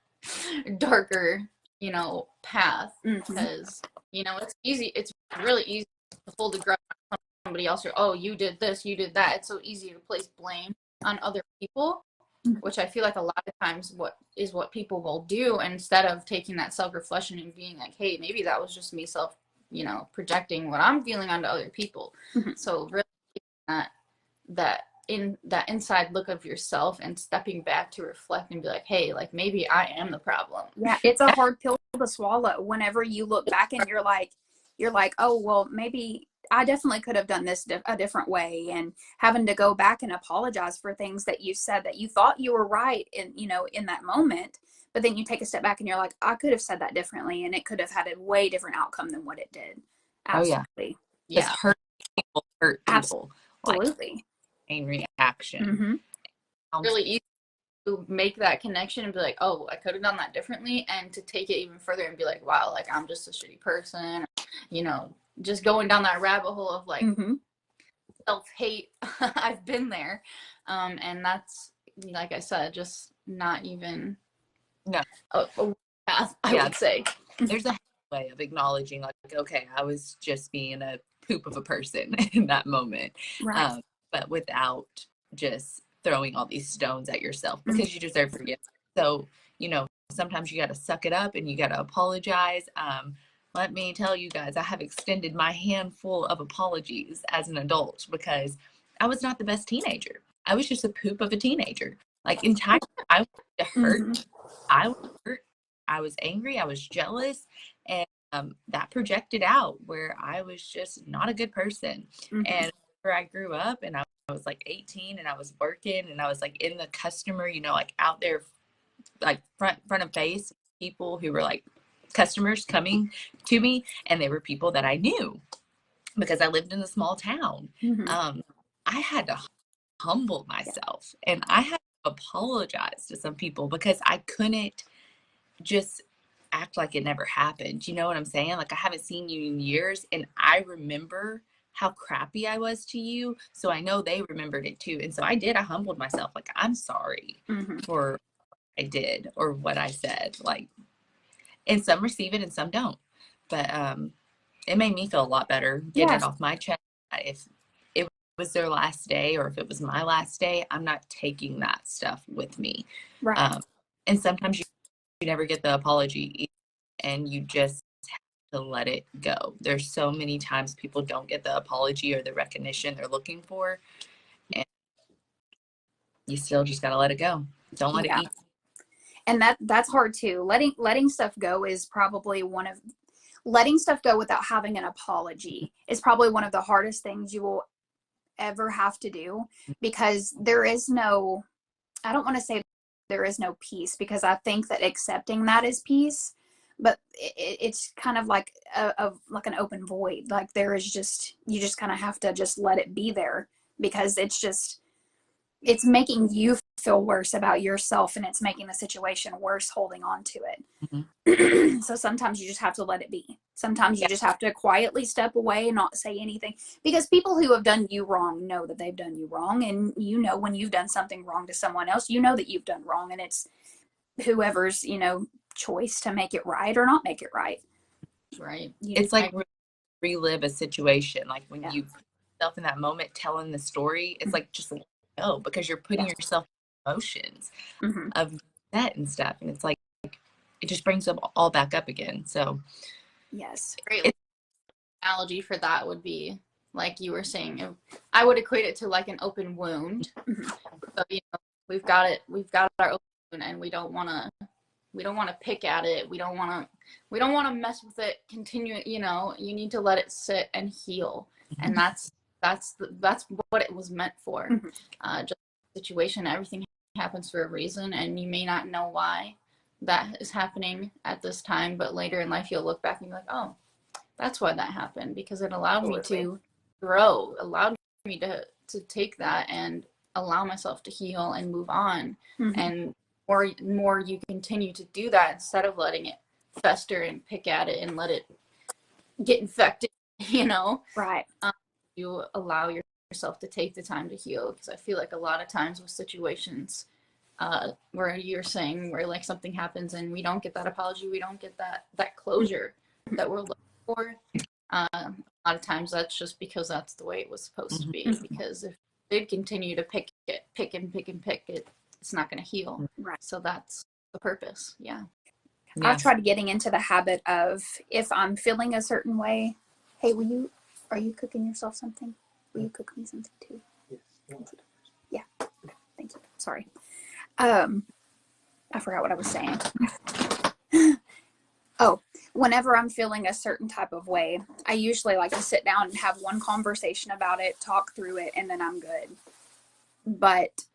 darker, path, because, it's really easy to hold a grudge on somebody else, or, oh, you did this, you did that. It's so easy to place blame on other people, which I feel like a lot of times what people will do, instead of taking that self-reflection and being like, hey, maybe that was just me projecting what I'm feeling onto other people. So really that inside look of yourself and stepping back to reflect and be like, hey, like maybe I am the problem. Yeah, it's a hard pill to swallow whenever you look back and you're like, oh, well, maybe I definitely could have done this a different way, and having to go back and apologize for things that you said that you thought you were right in that moment, but then you take a step back and you're like, I could have said that differently, and it could have had a way different outcome than what it did. Absolutely. Yeah. Hurt people. Absolutely. Like, main reaction. Really easy to make that connection and be like, oh, I could have done that differently, and to take it even further and be like, wow, like I'm just a shitty person, just going down that rabbit hole of like self-hate. I've been there, and that's, like I said, just not even a path, I would say. There's a way of acknowledging, like, okay, I was just being a poop of a person in that moment, right. But without just throwing all these stones at yourself, because you deserve forgiveness. So, sometimes you got to suck it up and you got to apologize. Let me tell you guys, I have extended my handful of apologies as an adult, because I was not the best teenager. I was just a poop of a teenager. Like, entirely, I was hurt. I was hurt. I was angry. I was jealous. And that projected out where I was just not a good person. And where I grew up, and I was like 18, and I was working, and I was like in the customer, like out there, like front of face, people who were like customers coming to me, and they were people that I knew because I lived in a small town. I had to humble myself, and I had to apologize to some people, because I couldn't just act like it never happened. You know what I'm saying? Like, I haven't seen you in years, and I remember how crappy I was to you, so I know they remembered it too. And so I humbled myself, like, I'm sorry for I did or what I said. Like, and some receive it and some don't. But it made me feel a lot better getting it off my chest. If it was their last day or if it was my last day, I'm not taking that stuff with me. Right. And sometimes you never get the apology and you just have to let it go. There's so many times people don't get the apology or the recognition they're looking for. And you still just got to let it go. Don't let it eat. And that's hard too. Letting stuff go is probably letting stuff go without having an apology is probably one of the hardest things you will ever have to do, because there is no, I don't want to say there is no peace, because I think that accepting that is peace, but it's kind of like like an open void. Like there is just, you just kind of have to just let it be there, because it's making you feel worse about yourself, and it's making the situation worse holding on to it. Mm-hmm. So sometimes you just have to let it be. Sometimes you just have to quietly step away and not say anything, because people who have done you wrong know that they've done you wrong. And you know, when you've done something wrong to someone else, you know that you've done wrong, and it's whoever's, choice to make it right or not make it right. Right. It's like relive a situation. Like when you put yourself in that moment telling the story, it's like just let it go, because you're putting yourself in emotions of that and stuff. And it's like, it just brings them all back up again. So yes. Great analogy for that would be, like you were saying, I would equate it to like an open wound. So, we've got our open wound, and we don't want to pick at it. We don't want to mess with it. Continue, you need to let it sit and heal. And that's what it was meant for. Just a situation, everything happens for a reason, and you may not know why that is happening at this time, but later in life you'll look back and be like, oh, that's why that happened, because it allowed me to grow, allowed me to take that and allow myself to heal and move on. And more you continue to do that, instead of letting it fester and pick at it and let it get infected, Right. You allow yourself to take the time to heal, because I feel like a lot of times with situations where you're saying, where like something happens and we don't get that apology, we don't get that closure that we're looking for, a lot of times that's just because that's the way it was supposed to be. Because if it did continue to pick it, it's not going to heal. Right. So that's the purpose. Yeah. I've tried getting into the habit of, if I'm feeling a certain way, hey, are you cooking yourself something? Will you cook me something too? Yes. Yeah. Thank you. Sorry. I forgot what I was saying. Oh, whenever I'm feeling a certain type of way, I usually like to sit down and have one conversation about it, talk through it, and then I'm good. But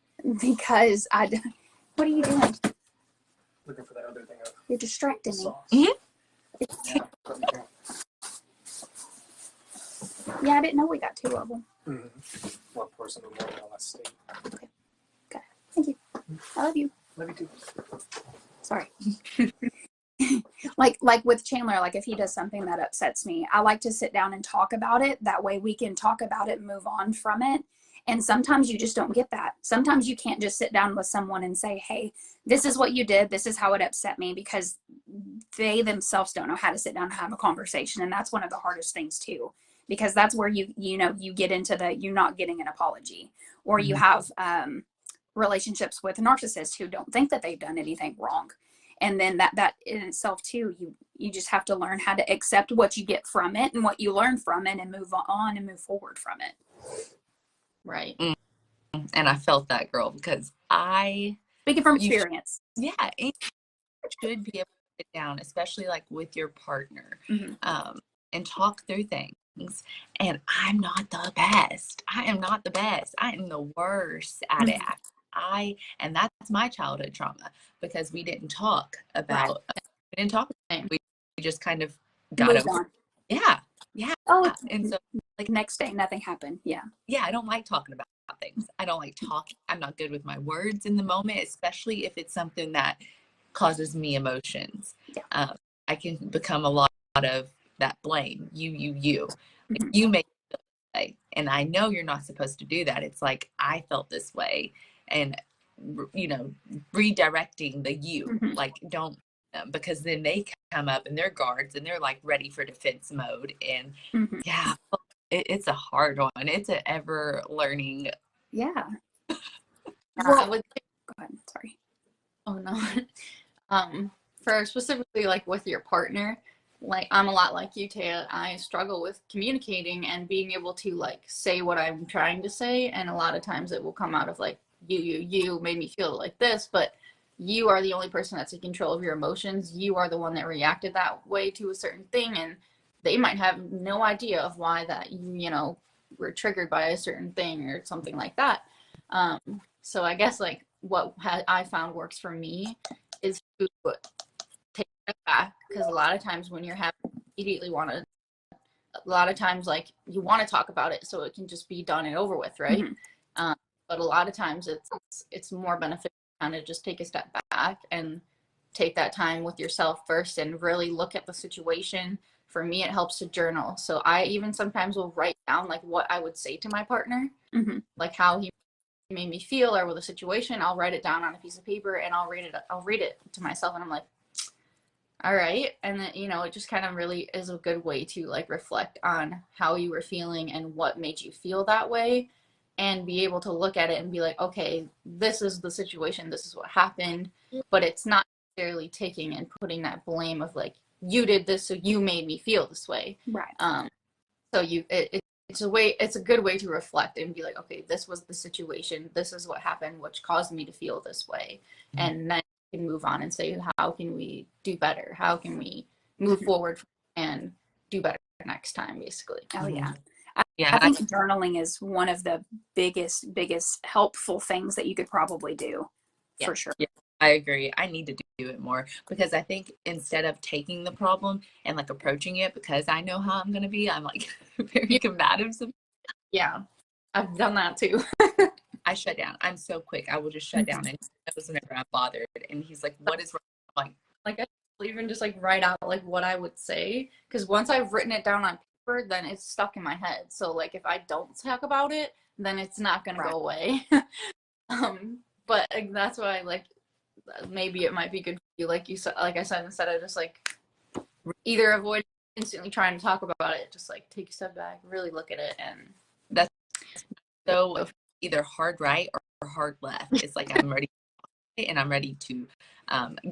because what are you doing? Looking for that other thing. You're distracting me. Yeah, I didn't know we got two of them. One person in one last state. Okay. Got it. Thank you. I love you. Love you too. Sorry. like with Chandler, like if he does something that upsets me, I like to sit down and talk about it. That way we can talk about it and move on from it. And sometimes you just don't get that. Sometimes you can't just sit down with someone and say, hey, this is what you did. This is how it upset me, because they themselves don't know how to sit down and have a conversation. And that's one of the hardest things too, because that's where you get into you're not getting an apology, or you have relationships with narcissists who don't think that they've done anything wrong. And then that in itself too, you just have to learn how to accept what you get from it and what you learn from it, and move on and move forward from it. Right. And I felt that, girl, because speaking from experience. You should be able to sit down, especially like with your partner, and talk through things. And I'm not the best. I am not the best. I am the worst at it. And that's my childhood trauma, because we didn't talk about, we didn't talk about it. We just kind of got over on. Yeah. Oh, and so like next day, nothing happened. Yeah. I don't like talking about things. I don't like talking. I'm not good with my words in the moment, especially if it's something that causes me emotions. Yeah. I can become a lot of that blame. You make me feel this way, and I know you're not supposed to do that. It's like, I felt this way, and you know, redirecting the you, Mhm. like don't, because then they come up in their guards and they're like ready for defense mode. And Mhm. yeah, it's a hard one. It's an ever learning. Yeah. I Well, would go ahead. Sorry. oh no. For specifically like with your partner, like I'm a lot like you, Taya. I struggle with communicating and being able to like say what I'm trying to say, and a lot of times it will come out of like you made me feel like this, but you are the only person that's in control of your emotions. You are the one that reacted that way to a certain thing, and they might have no idea of why that you know were triggered by a certain thing or something like that. Um, so I guess like what I found works for me is to take it back, because a lot of times when you're having immediately want to, a lot of times like you want to talk about it so it can just be done and over with, right? Mhm. um, but a lot of times it's more beneficial to kind of just take a step back and take that time with yourself first and really look at the situation. For me, it helps to journal, so I even sometimes will write down like what I would say to my partner, Mhm. like how he made me feel or with a situation. I'll write it down on a piece of paper and I'll read it to myself, and I'm like, all right. And then, you know, it just kind of really is a good way to like reflect on how you were feeling and what made you feel that way, and be able to look at it and be like, okay, this is the situation, this is what happened. But it's not necessarily taking and putting that blame of like, you did this, so you made me feel this way. Right. So it's a way, it's a good way to reflect and be like, okay, this was the situation, this is what happened, which caused me to feel this way. And then you can move on and say, how can we do better, how can we move forward and do better next time, basically. Oh yeah. Yeah, I think journaling is one of the biggest helpful things that you could probably do, Yeah. for sure. yeah, I agree. I need to do it more, because I think instead of taking the problem and like approaching it, because I know how I'm gonna be, I'm like very combative. Yeah, I've done that too. I shut down. I'm so quick. I will just shut down, and he knows whenever I'm bothered. And he's like, "What is wrong?" I'm Like I even just like write out like what I would say, because once I've written it down on paper, then it's stuck in my head. So like if I don't talk about it, then it's not gonna Right. go away. But that's why like maybe it might be good for you, like you said, like I said, instead of just like either avoid instantly trying to talk about it, just like take a step back, really look at it, and that's so either hard right or hard left. It's like I'm ready and I'm ready to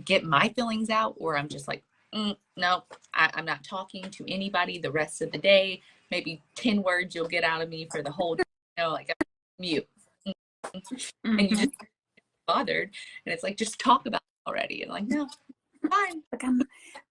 get my feelings out, or I'm just like, no, I'm not talking to anybody the rest of the day. Maybe 10 words you'll get out of me for the whole day, you know, like I'm mute. And you just bothered, and it's like, just talk about it already. And like, no, fine. Like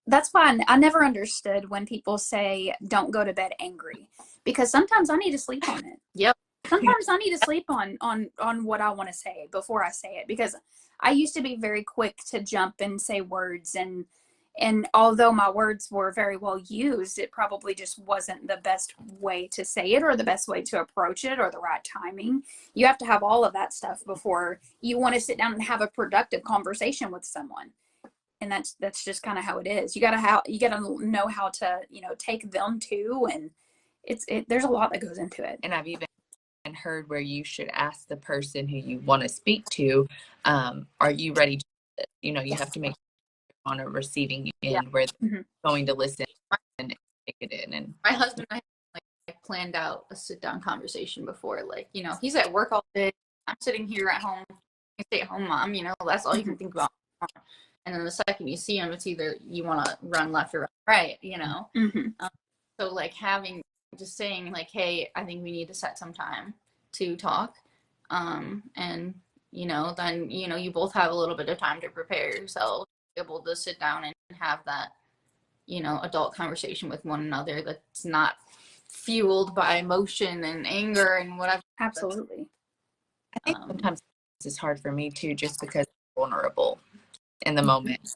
that's why I never understood when people say don't go to bed angry, because sometimes I need to sleep on it. Yep. Sometimes I need to sleep on what I want to say before I say it, because I used to be very quick to jump and say words, and although my words were very well used, it probably just wasn't the best way to say it or the best way to approach it or the right timing. You have to have all of that stuff before you want to sit down and have a productive conversation with someone. And that's just kind of how it is. You gotta know how to, take them too, and there's a lot that goes into it. And I've even heard where you should ask the person who you want to speak to, are you ready to, you have to make on a receiving end where they're going to listen and take it in. And my husband and I like planned out a sit down conversation before, like, he's at work all day, I'm sitting here at home, stay at home mom, that's all you can think about. And then the second you see him, it's either you want to run left or run right, so like just saying like, hey, I think we need to set some time to talk, and then you both have a little bit of time to prepare yourself, able to sit down and have that adult conversation with one another that's not fueled by emotion and anger and whatever. Absolutely. I think sometimes it's hard for me too, just because I'm vulnerable in the moment.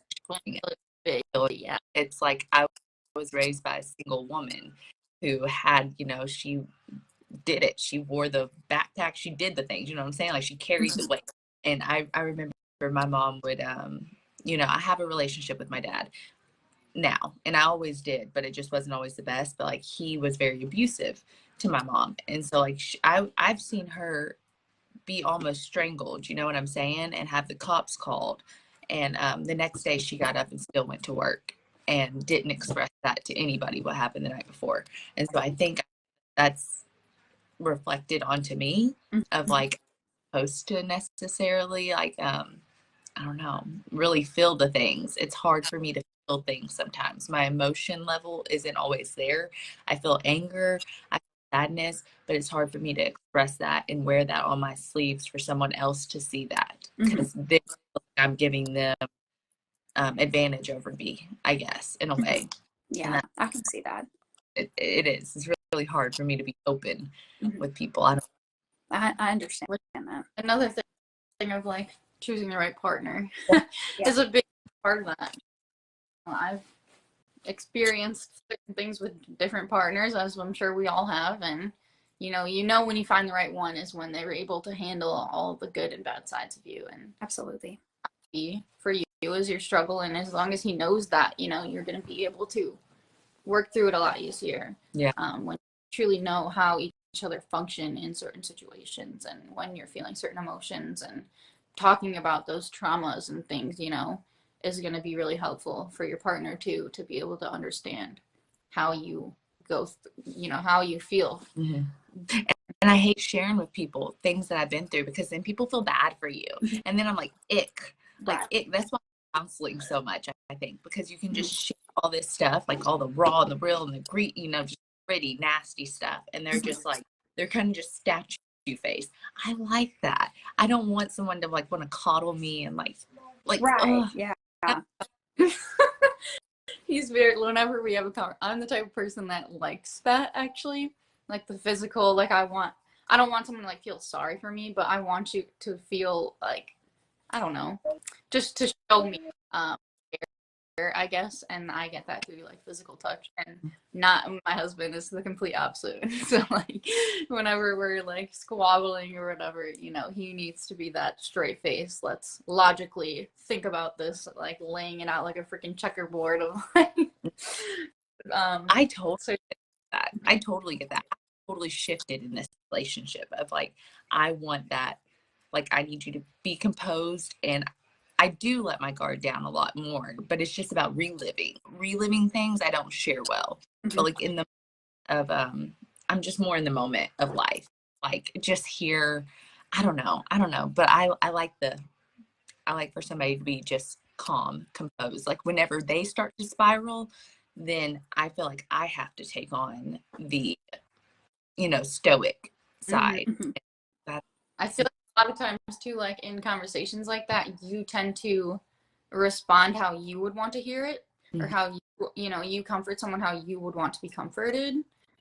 Yeah, it's like I was raised by a single woman who had, she did it. She wore the backpack. She did the things, you know what I'm saying? Like she carried the weight. And I remember my mom would, I have a relationship with my dad now, and I always did, but it just wasn't always the best. But like he was very abusive to my mom. And so like I've seen her be almost strangled, you know what I'm saying, and have the cops called. And the next day she got up and still went to work and didn't express that to anybody what happened the night before. And so I think that's reflected onto me of like supposed to necessarily like I don't know, really feel the things. It's hard for me to feel things sometimes. My emotion level isn't always there. I feel anger, I feel sadness, but it's hard for me to express that and wear that on my sleeves for someone else to see that, because then I'm giving them advantage over me, I guess, in a way. Yeah, I can see that. It is. It's really hard for me to be open with people. I understand that. Another thing of like choosing the right partner Yeah. is a big part of that. I've experienced certain things with different partners, as I'm sure we all have, and you know when you find the right one is when they're able to handle all the good and bad sides of you, and Absolutely. for you as your struggle, and as long as he knows that, you're going to be able to work through it a lot easier. Yeah. When you truly know how each other function in certain situations, and when you're feeling certain emotions, and talking about those traumas and things, is going to be really helpful for your partner too, to be able to understand how you go, how you feel. And I hate sharing with people things that I've been through, because then people feel bad for you. And then I'm like, ick. Like, ick. That's why I'm counseling so much, I think, because you can just share all this stuff, like all the raw and the real and the just gritty, nasty stuff. And they're just like, they're kind of just statue face. I like that. I don't want someone to like want to coddle me and like, right. Ugh. Yeah. He's whenever we have a conversation, I'm the type of person that likes that, actually, like the physical, like I don't want someone to like feel sorry for me, but I want you to feel like, I don't know, just to show me care, I guess, and I get that through like physical touch, and not my husband is the complete opposite. So like whenever we're like squabbling or whatever, he needs to be that straight face. Let's logically think about this, like laying it out like a freaking checkerboard of like I totally get that. I totally totally shifted in this relationship of like, I want that, like I need you to be composed, and I do let my guard down a lot more, but it's just about reliving things I don't share well. But like in the of I'm just more in the moment of life, like just here. I don't know, but I like for somebody to be just calm, composed. Like whenever they start to spiral, then I feel like I have to take on the stoic side. I feel like a lot of times too, like in conversations like that, you tend to respond how you would want to hear it, or how you comfort someone how you would want to be comforted.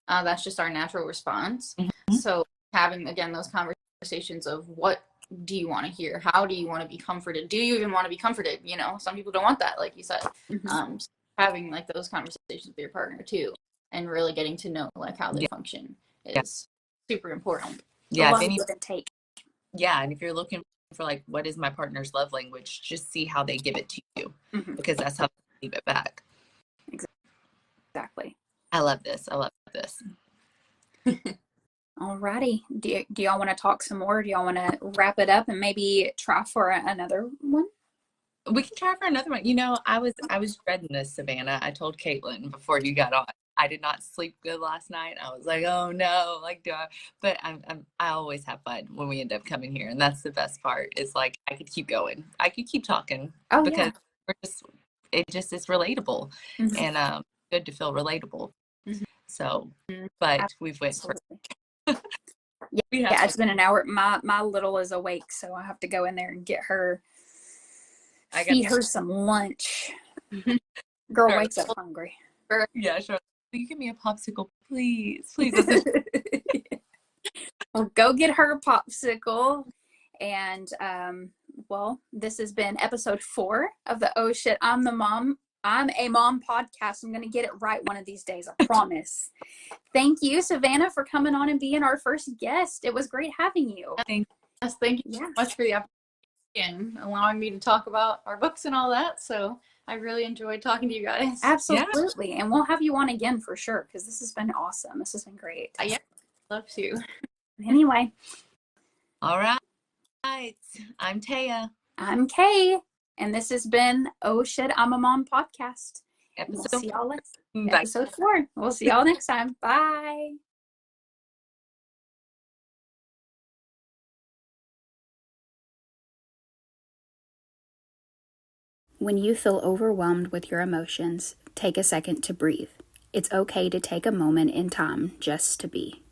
That's just our natural response. So having, again, those conversations of what do you want to hear? How do you want to be comforted? Do you even want to be comforted? Some people don't want that, like you said. So having like those conversations with your partner too, and really getting to know like how they function is super important. Yeah. And if you're looking for like, what is my partner's love language, just see how they give it to you, because that's how they leave it back. Exactly. I love this. Alrighty. Do y'all want to talk some more? Do y'all want to wrap it up and maybe try for another one? We can try for another one. I was dreading this, Savannah. I told Caitlin before you got on, I did not sleep good last night. I was like, oh no, like but I always have fun when we end up coming here, and that's the best part. Is like I could keep going. I could keep talking because it just is relatable, and good to feel relatable. So, but we've went for yeah, it's been an hour. My little is awake, so I have to go in there and get her, feed her some lunch. Girl wakes up hungry. Yeah, sure. Will you give me a popsicle, please? Please. Well, go get her a popsicle. And well, this has been episode 4 of the Oh Shit, I'm a Mom podcast. I'm gonna get it right one of these days, I promise. Thank you, Savannah, for coming on and being our first guest. It was great having you. Thank you so much for the opportunity and allowing me to talk about our books and all that. So I really enjoyed talking to you guys. Absolutely. And we'll have you on again for sure, because this has been awesome. This has been great. Yeah, love to. Anyway. All right. right. I'm Taya. I'm Kay, and this has been Oh Shit, I'm a Mom podcast. And we'll Episode see y'all Bye. episode 4. We'll see y'all next time. Bye. When you feel overwhelmed with your emotions, take a second to breathe. It's okay to take a moment in time just to be.